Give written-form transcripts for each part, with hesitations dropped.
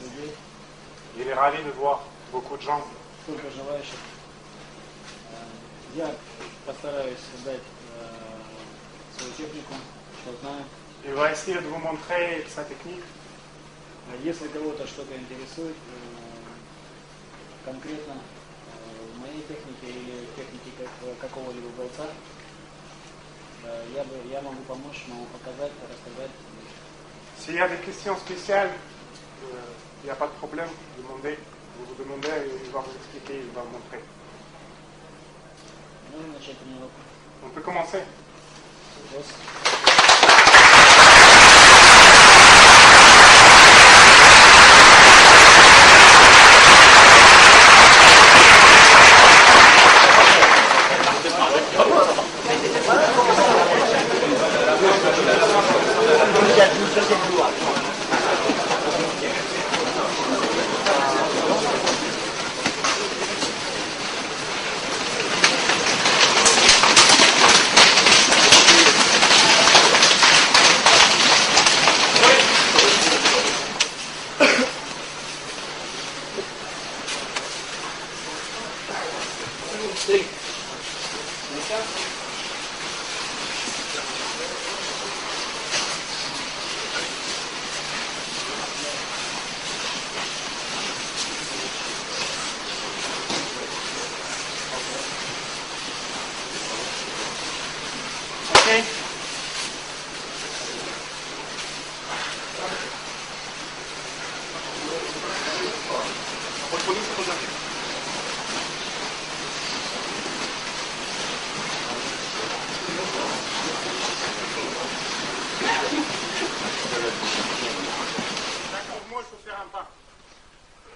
людей. Il est ravi de voir beaucoup de gens. Столько желающих. Я постараюсь дать свою технику, что знаю. Il va essayer de vous montrer sa technique. Если кого-то что-то интересует, конкретно в моей технике или технике какого-либо бойца, я могу помочь, могу показать, рассказать. S'il y a des questions spéciales, il n'y a pas de problème, demandez. Vous vous demandez, il va vous expliquer, il va vous montrer. On peut commencer.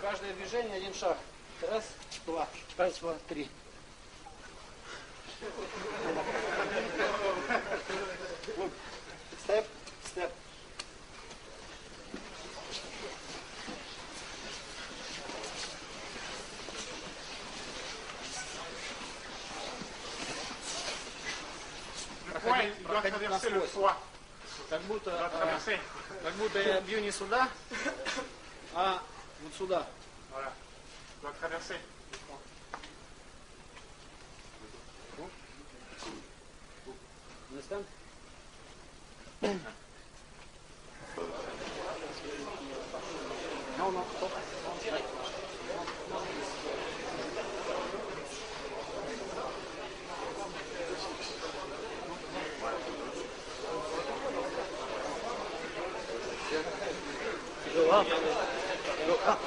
Каждое движение один шаг. Раз, два. Раз, два, три. Степ, степ. Проходить насквозь. Как будто я бью не сюда, а вот сюда. Voilà. Il doit traverser. Understand? Non, stop. Go up. Go up.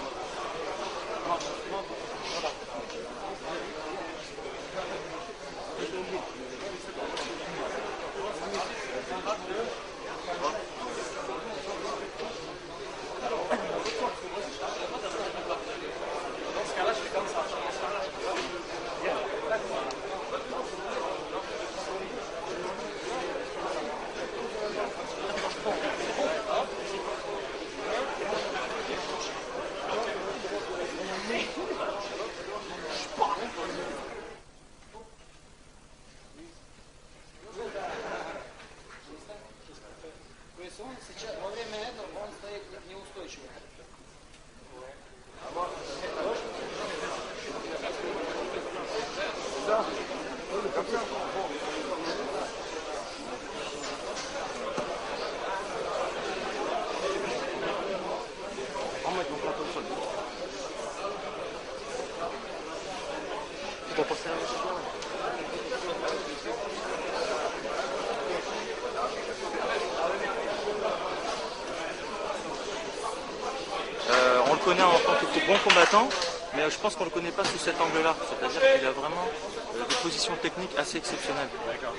On le connaît en tant que bon combattant, mais je pense qu'on ne le connaît pas sous cet angle-là. C'est-à-dire qu'il a vraiment des positions techniques assez exceptionnelles. D'accord.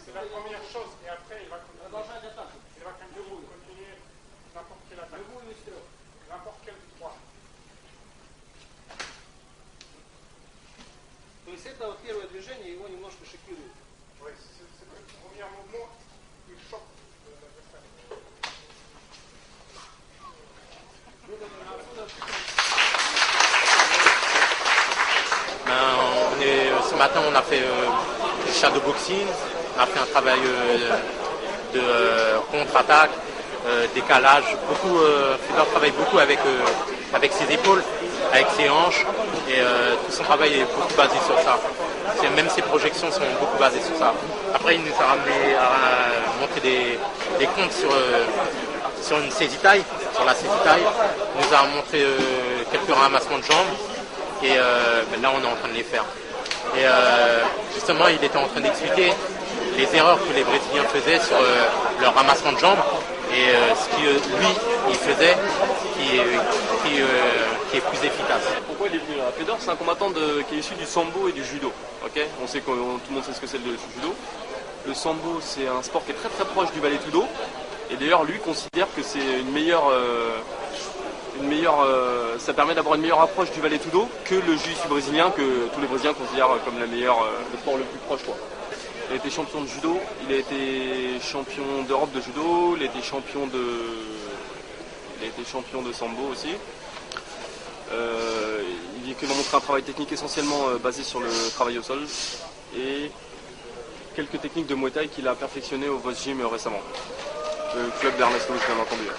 C'est la première chose et après il va continuer n'importe quelle attaque. N'importe quel du 3. То есть это вот первое движение, его немножко шокирует. Oui, c'est le premier mouvement, il choque l'adversaire. matin, on a fait du shadowboxing, on a fait un travail de contre-attaque, décalage. Fedor travaille beaucoup avec ses épaules, avec ses hanches, et tout son travail est beaucoup basé sur ça. Même ses projections sont beaucoup basées sur ça. Après, il nous a ramené à montrer des comptes sur une saisie taille, sur la saisie taille. Il nous a montré quelques ramassements de jambes, et là, on est en train de les faire. Et justement, il était en train d'expliquer les erreurs que les Brésiliens faisaient sur leur ramassement de jambes et ce que lui, il faisait qui est plus efficace. Pourquoi il est venu là? Fedor, c'est un combattant qui est issu du sambo et du judo. Okay, on sait tout le monde sait ce que c'est le judo. Le sambo, c'est un sport qui est très très proche du vale tudo. Et d'ailleurs, lui considère que c'est ça permet d'avoir une meilleure approche du vale tudo que le jiu-jitsu brésilien, que tous les Brésiliens considèrent comme le sport le plus proche, quoi. Il a été champion de judo, il a été champion d'Europe de judo, il a été champion de sambo aussi. Il a montré un travail technique essentiellement basé sur le travail au sol et quelques techniques de Muay Thai qu'il a perfectionné au Vos Gym récemment. Le club d'Ernest Lewis, bien entendu.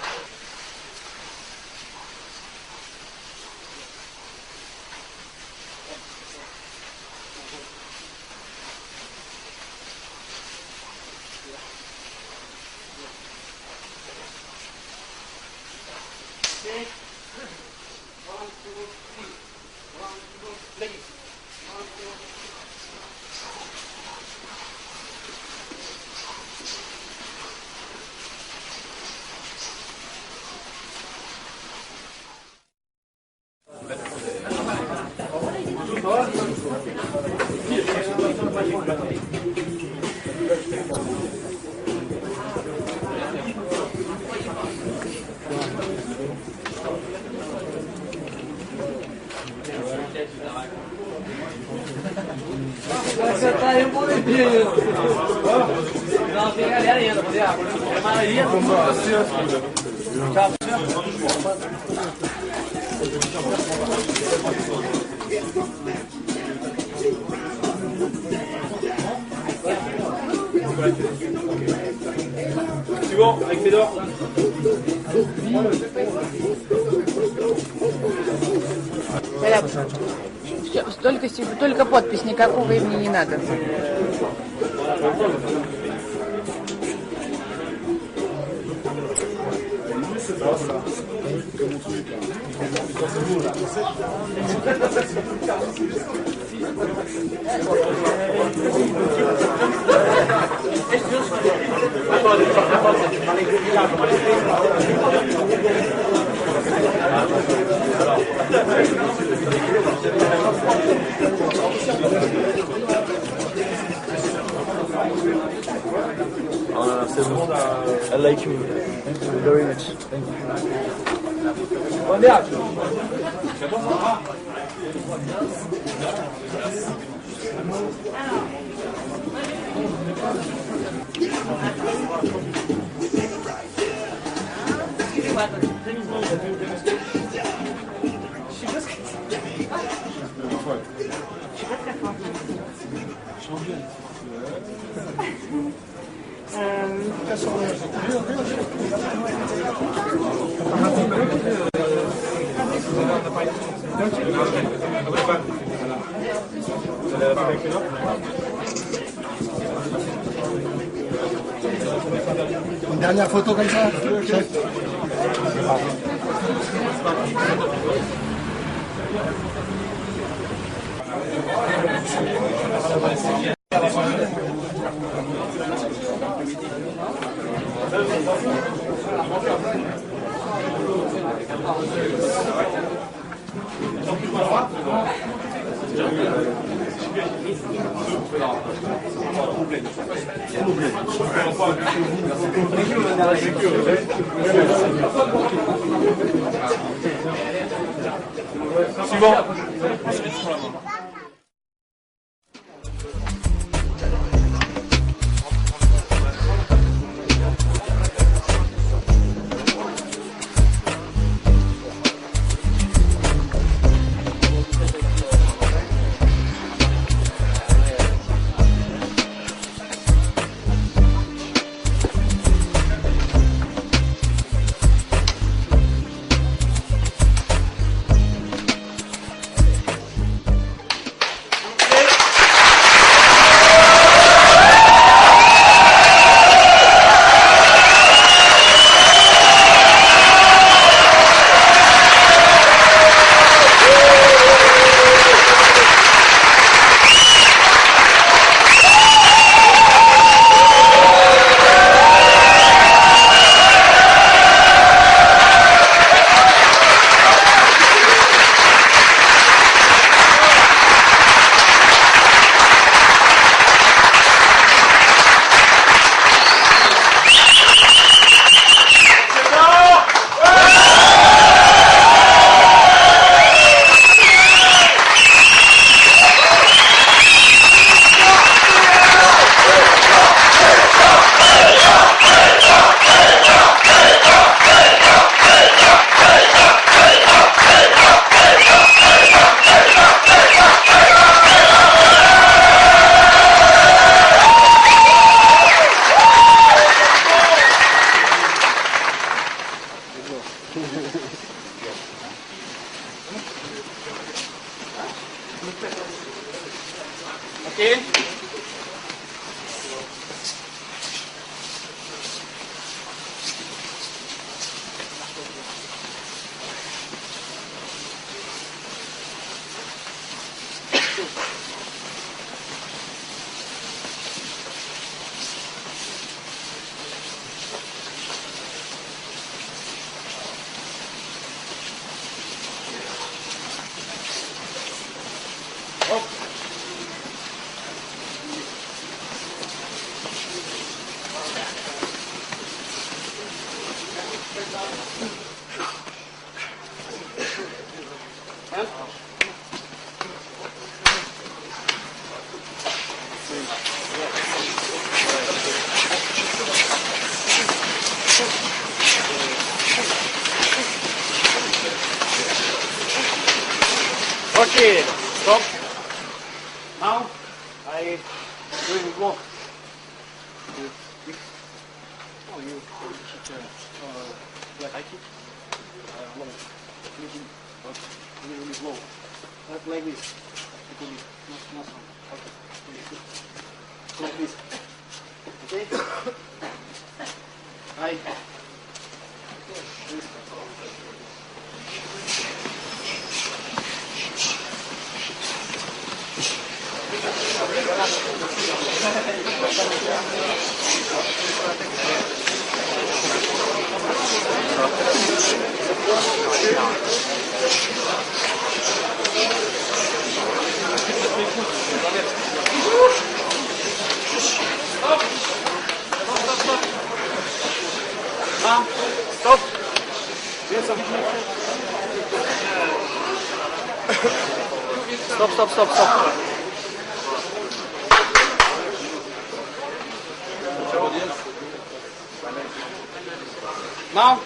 Você tá aí um bonitinho. Não, tem galera ainda, Thiago. A maioria do mundo. Tchau. C'est bon, avec Fedor. Только подпись, никакого имени не надо. I like you very much. Thank Une dernière photo comme ça, chef. Suivant. Ok. Okay, stop. Now I will go. Oh, you like I keep low, really low, like this. Not so. Okay, like this. Okay. I. Stop. Stop. Now,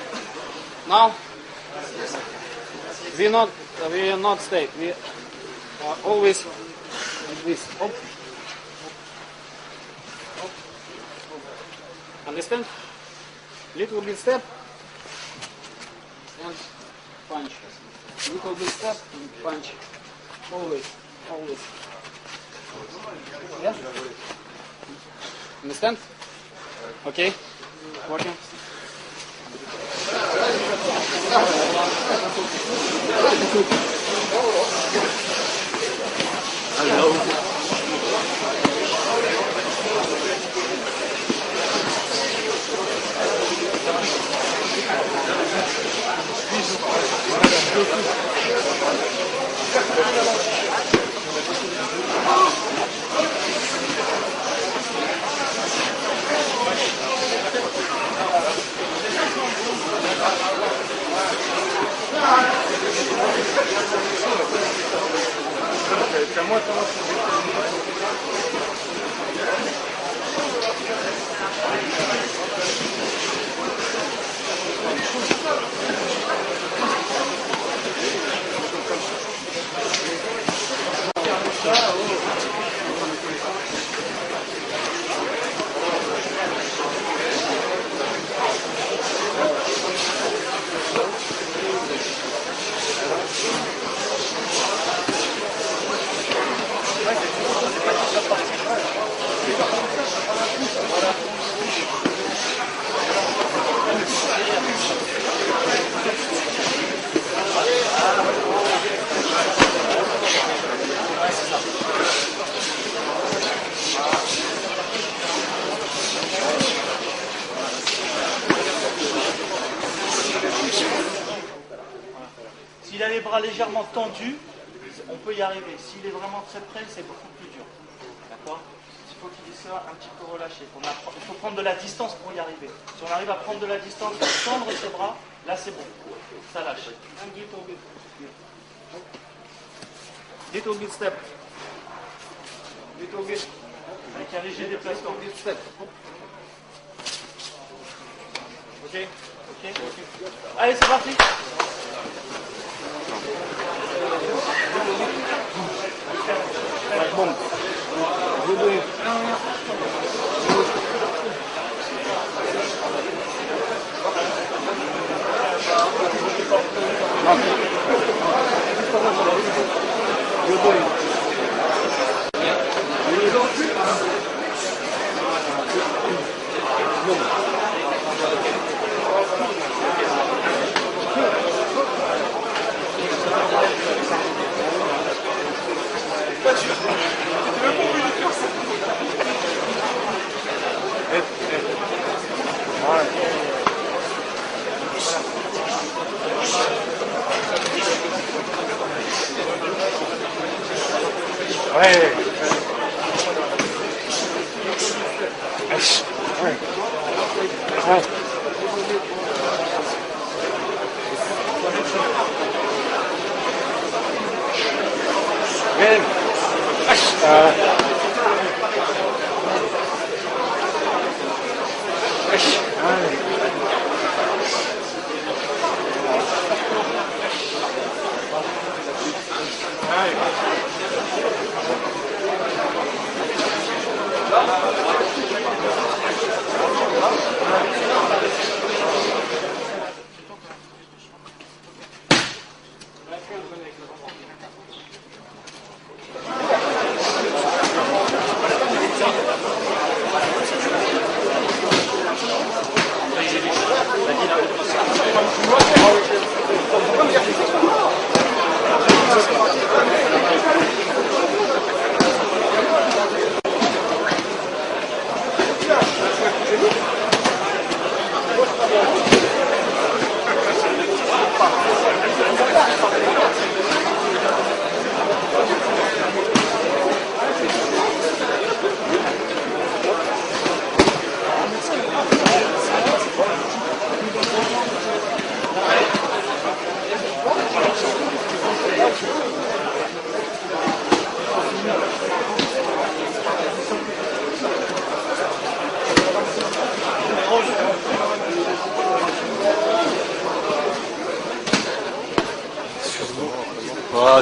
we not stay. We are always like this. Up. Understand? Little bit step and punch. Little bit step and punch. Always. Yeah? Understand? Okay. Working. Hello. S'il a les bras légèrement tendus, on peut y arriver. S'il est vraiment très près, c'est beaucoup plus dur. D'accord? Il faut qu'il soit un petit peu relâché. Il faut prendre de la distance pour y arriver. Si on arrive à prendre de la distance, à tendre ses bras, là c'est bon. Ça lâche. Little bit step. Avec un léger déplacement. Step. Ok. Allez, c'est parti. Like bomb. You do it. Ouais.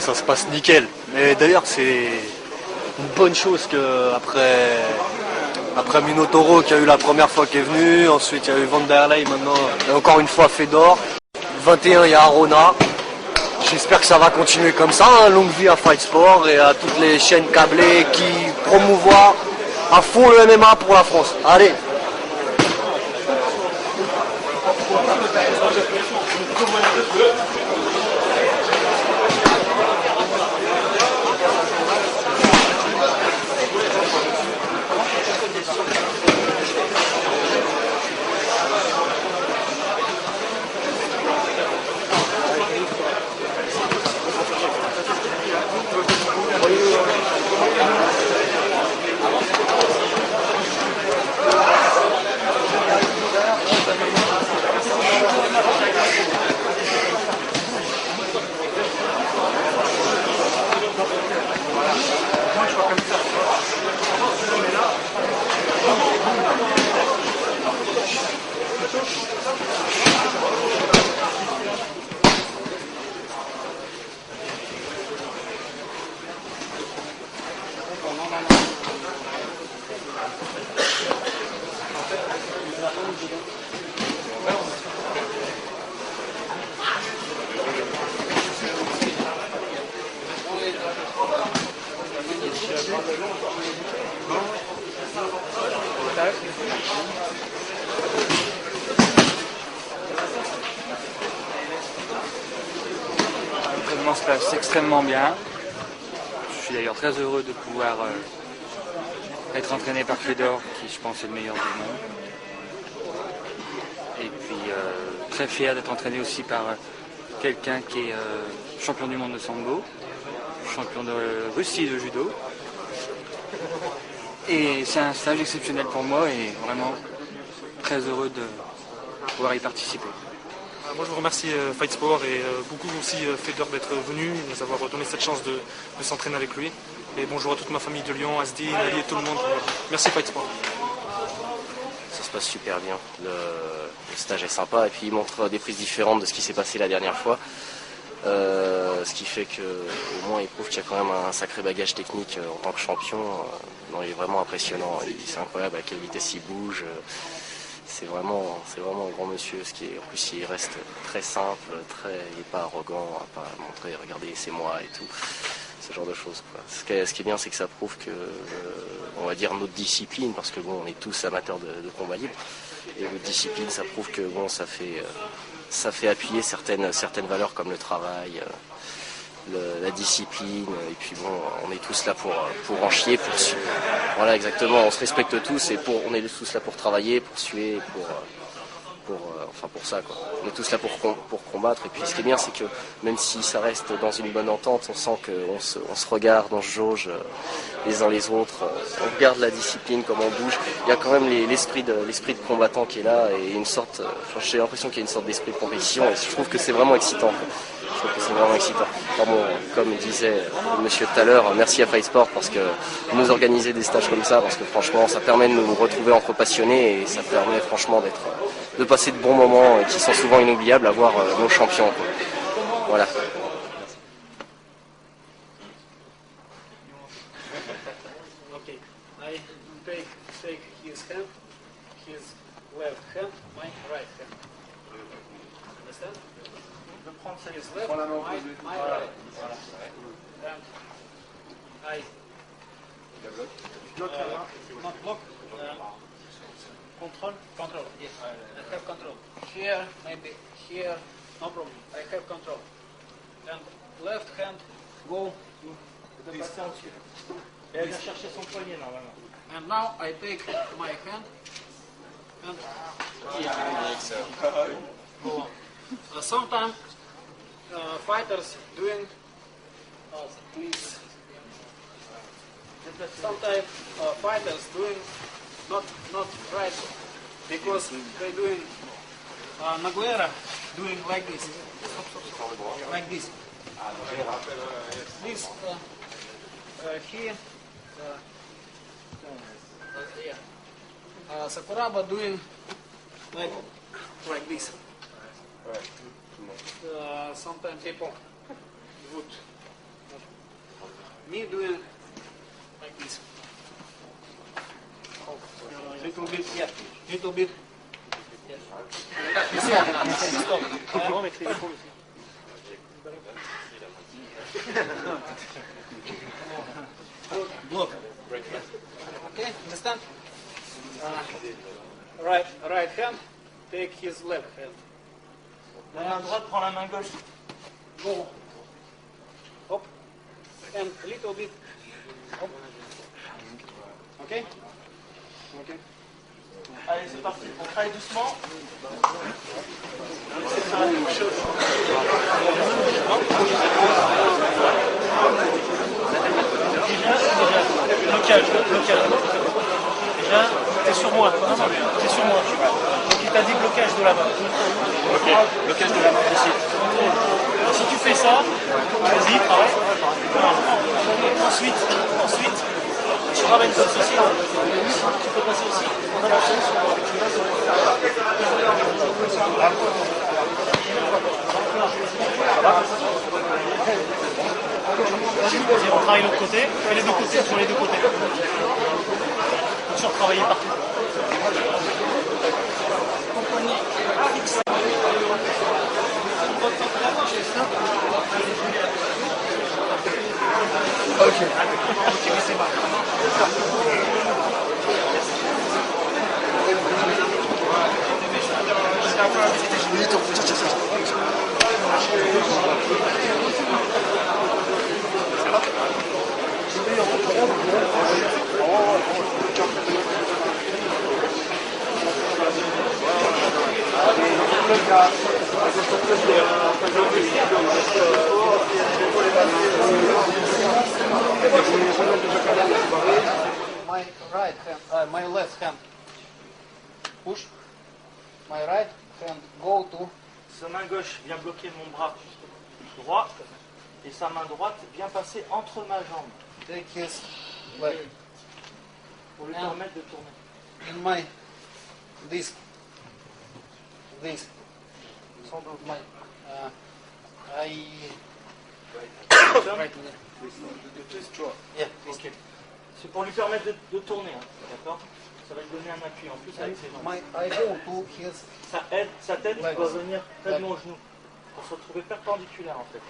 Ça se passe nickel. Mais d'ailleurs, c'est une bonne chose que après Minotauro qui a eu la première fois qui est venu, ensuite il y a eu Vanderlei maintenant, et encore une fois Fedor. 21, il y a Arona. J'espère que ça va continuer comme ça. Hein. Longue vie à Fight Sport et à toutes les chaînes câblées qui promouvoient à fond le MMA pour la France. Allez! L'entraînement se passe extrêmement bien. Je suis d'ailleurs très heureux de pouvoir être entraîné par Fedor, qui je pense est le meilleur du monde. Et puis très fier d'être entraîné aussi par quelqu'un qui est champion du monde de sambo, champion de Russie de judo. Et c'est un stage exceptionnel pour moi et vraiment très heureux de pouvoir y participer. Moi je vous remercie Fight Sport et beaucoup aussi Fedor d'être venu, de nous avoir donné cette chance de s'entraîner avec lui. Et bonjour à toute ma famille de Lyon, Asdi, Ali et tout le monde. Merci Fight Sport. Ça se passe super bien, le stage est sympa et puis il montre des prises différentes de ce qui s'est passé la dernière fois. Ce qui fait qu'au moins il prouve qu'il y a quand même un sacré bagage technique en tant que champion. Non, il est vraiment impressionnant, c'est incroyable à quelle vitesse il bouge. c'est vraiment un grand monsieur. En plus, il reste très simple, il n'est pas arrogant, à pas montrer, regardez, c'est moi et tout. Ce genre de choses, quoi. Ce qui est bien, c'est que ça prouve que, on va dire, notre discipline, parce que bon, on est tous amateurs de combat libre, et notre discipline, ça prouve que bon, ça fait appuyer certaines valeurs comme le travail, la discipline, et puis bon, on est tous là pour en chier, voilà, exactement, on se respecte tous, et on est tous là pour travailler, pour suer, pour ça, quoi. On est tous là pour combattre, et puis ce qui est bien, c'est que même si ça reste dans une bonne entente, on sent qu'on se regarde, on se jauge les uns les autres, on regarde la discipline, comment on bouge. Il y a quand même l'esprit de combattant qui est là, et j'ai l'impression qu'il y a une sorte d'esprit de compétition, et je trouve que c'est vraiment excitant, quoi. Je trouve que c'est vraiment excitant. Enfin bon, comme disait le monsieur tout à l'heure, merci à Fight Sport parce que nous organiser des stages comme ça, parce que franchement, ça permet de nous retrouver entre passionnés et ça permet franchement de passer de bons moments qui sont souvent inoubliables à voir nos champions, quoi. Voilà. Okay, I take his hand, his left hand, my right hand. Understand? De prendre cette His left, my right. And I block, not block. Control. Yes, I have control. Here, maybe here, no problem. I have control. And left hand go to the distance. Et elle vient chercher son poignet normalement. And now I take my hand and go on. Sometimes fighters doing this. Sometimes fighters doing not right because they doing Nogueira doing like this, like this. This here. Sakuraba doing like this. Sometimes people would me doing like this. Little bit, yeah. Little bit. Yes. Stop. Block. Okay, understand? Right hand, take his left hand. La main droite prend la main gauche. Go. Hop. And a little bit. Hop. Okay? Okay. Allez, c'est parti. On travaille doucement. Blocage. Déjà, t'es sur moi. T'es sur moi. Donc il t'a dit blocage de la main. Ok, blocage de la main ici. Si tu fais ça, vas-y, travaille. Ensuite, tu ramènes comme ceci. Tu peux passer aussi. On avance. Vas-y, on travaille l'autre côté. Fais les deux côtés, sur les deux côtés. Attention, travailler partout. Ok, c'est bon. My right hand, my left hand push, my right hand go to. Sa main gauche vient bloquer mon bras droit et sa main droite vient passer entre ma jambe. Take his left. Pour lui permettre de tourner. In my this my I right Yeah, okay. C'est pour lui permettre de tourner, hein. D'accord? Ça va lui donner un appui en plus avec ses jambes. I go to his... Sa tête doit venir près de mon genou pour se retrouver perpendiculaire en fait.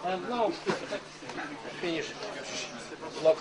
And now, finish. Lock.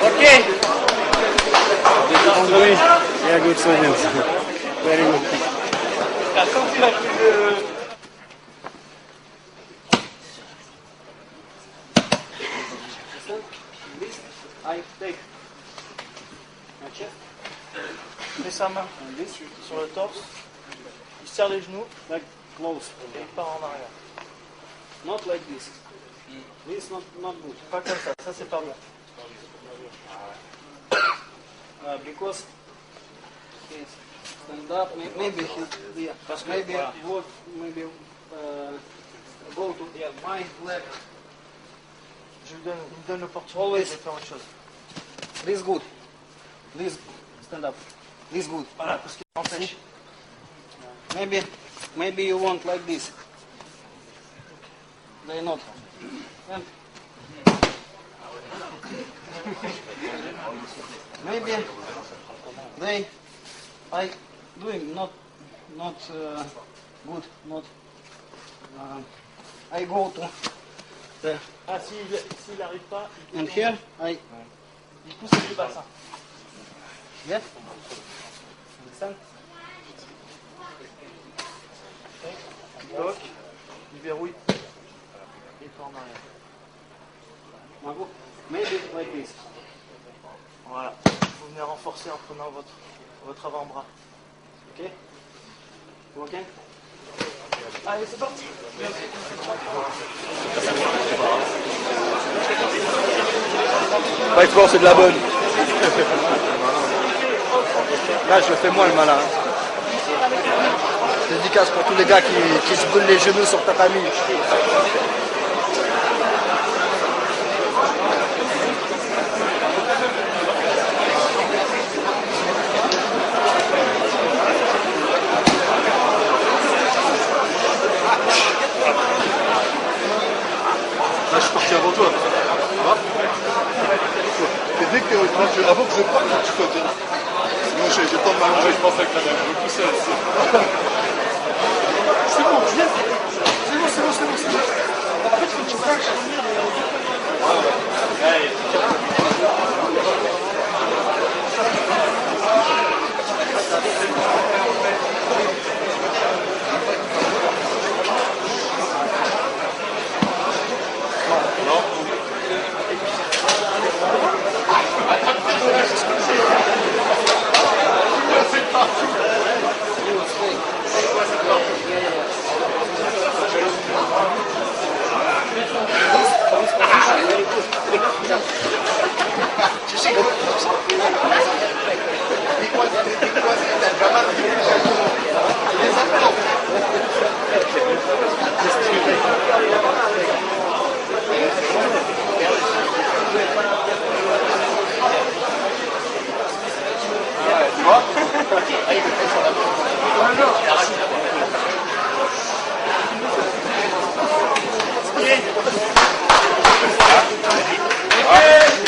Okay. Yeah, good sentence. Very good. I take my chest. Mets sa main sur le torse, il serre les genoux, Like close. et il part en arrière. Not like this. This not good. Pas comme ça c'est pas bon. Because he's stand up, maybe go to my leg. Je lui donne l'opportunité de faire autre chose. This good. This stand up. This good. Voilà, parce qu'il empêche. Maybe you want like this. They not. And maybe I doing not good. Not. I go to the. Ah, s'il n'arrive pas, And here I. il pousse avec le bassin. Yeah. Understand? Il bloque, il verrouille, et il part en arrière. Mago. Maybe like this. Voilà. Vous venez renforcer en prenant votre avant-bras. Ok. Ok. Allez, c'est parti. Fight Sport, c'est de la bonne. Là, je fais moi le malin. Dédicace pour tous les gars qui se brûlent les genoux sur ta famille. Là, je suis parti avant toi. Et dès que avant que je parte, tu peux dire. Sinon, j'ai le temps de m'allonger. Je pensais que t'allais me repousser aussi. C'est bon, viens. C'est bon. En fait, faut que tu saches. Ouais.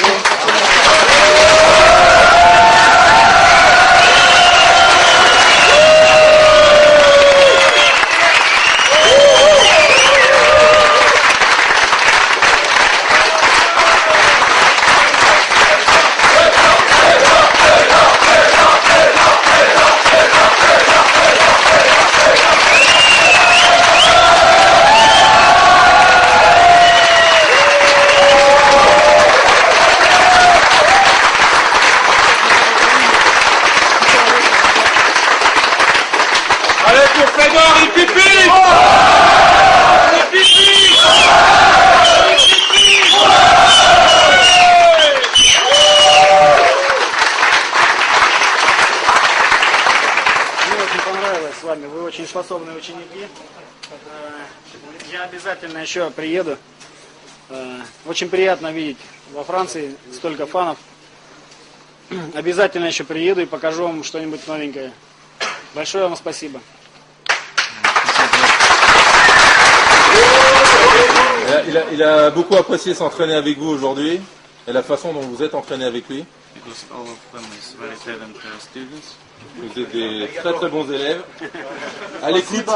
Мне очень понравилось с вами, вы очень способные ученики. Я обязательно еще приеду. Очень приятно видеть во Франции столько фанов. Обязательно еще приеду и покажу вам что-нибудь новенькое. Большое вам спасибо. Il a beaucoup apprécié s'entraîner avec vous aujourd'hui et la façon dont vous êtes entraîné avec lui. Vous êtes des très très bons élèves. À l'écoute.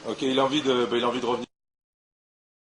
Ok, il a envie de revenir.